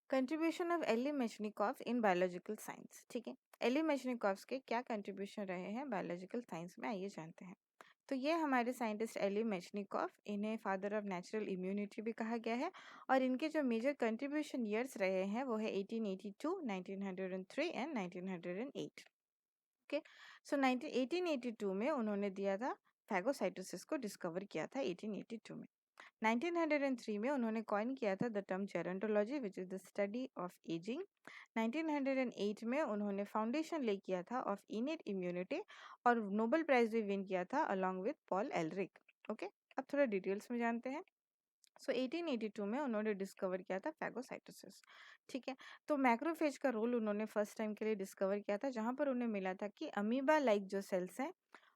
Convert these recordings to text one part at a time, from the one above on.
Contribution of Elie Metchnikoff in biological science. ठीक है, Eli मेचनिकॉफ के क्या कंट्रीब्यूशन रहे हैं बायोलॉजिकल साइंस में, आइए जानते हैं। तो ये हमारे साइंटिस्ट एली मेचनिकॉफ, इन्हें फादर ऑफ नेचुरल इम्यूनिटी भी कहा गया है, और इनके जो मेजर कंट्रीब्यूशन ईयर्स रहे हैं वो है 1882, 1903 एंड 1908। ओके, सो 1882 में उन्होंने दिया था फैगोसाइटोसिस को डिस्कवर किया था 1882 में। 1903 में उन्होंने कॉइन किया था the term gerontology which is the study of ageing. 1908 में उन्होंने फाउंडेशन ले किया था ऑफ इनेट इम्यूनिटी, और नोबेल प्राइज भी विन किया था along with Paul Ehrlich. Okay, अब थोड़ा डिटेल्स में जानते हैं। सो 1882 में उन्होंने डिस्कवर किया था फैगोसाइटोसिस। ठीक है, तो मैक्रोफेज का रोल उन्होंने फर्स्ट टाइम के लिए डिस्कवर किया था, जहां पर उन्हें मिला था कि अमीबा लाइक जो सेल्स हैं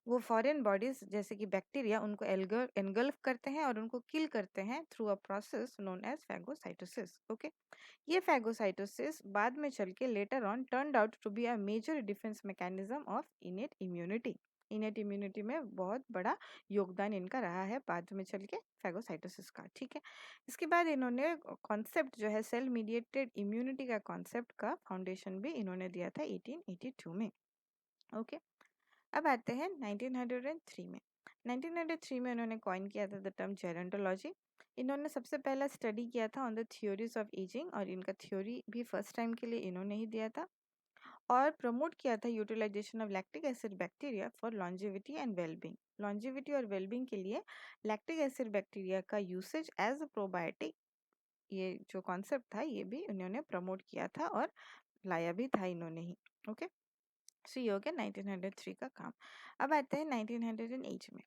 वो फॉरेन बॉडीज जैसे कि बैक्टीरिया उनको एनगल्फ करते हैं और उनको किल करते हैं through a process known as phagocytosis. Okay, ये फैगोसाइटोसिस बाद में चल के later on turned out to be a major defence mechanism of innate immunity. Innate immunity में बहुत बड़ा योगदान इनका रहा है बाद में चल के फैगोसाइटोसिस का। ठीक है, इसके बाद इन्होंने कॉन्सेप्ट जो है सेल मीडिएटेड इम्यूनिटी का कॉन्सेप्ट का फाउंडेशन भी इन्होंने दिया था 1882 में। ओके, अब आते हैं 1903 में। 1903 में उन्होंने कॉइन किया था द टर्म जेरोंटोलॉजी। इन्होंने सबसे पहला स्टडी किया था on the theories of ageing, और इनका थ्योरी भी फर्स्ट टाइम के लिए इन्होंने ही दिया था, और प्रमोट किया था utilisation of lactic acid bacteria for longevity and wellbeing. Longevity और वेलबींग के लिए लैक्टिक एसिड बैक्टीरिया का यूसेज एज अ प्रोबायोटिक, ये जो कॉन्सेप्ट था ये भी इन्होंने प्रमोट किया था और लाया भी था इन्होंने ही। ओके, सो ये हो गया 1903 का काम। अब आते हैं 1908 में।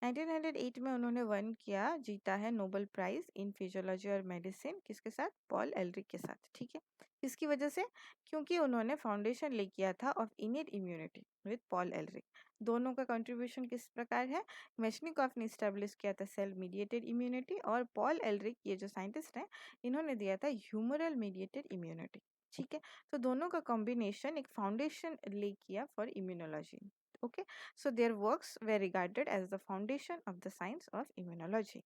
1908 में उन्होंने वन किया, जीता है नोबेल प्राइज इन फिजियोलॉजी और मेडिसिन, किसके साथ? पॉल एलरिक के साथ। ठीक है, किसकी वजह से? क्योंकि उन्होंने फाउंडेशन ले किया था of innate immunity with Paul Alaric. दोनों का कंट्रीब्यूशन किस प्रकार है? मेशनिकॉफ ने स्टैब्लिश किया था सेल मीडिएटेड इम्यूनिटी, और पॉल एलरिक ये जो साइंटिस्ट हैं इन्होंने दिया था ह्यूमरल मीडिएटेड इम्यूनिटी। ठीक है, तो दोनों का कॉम्बिनेशन एक फाउंडेशन ले किया for immunology. Okay, so their works were regarded as the foundation of the science of immunology.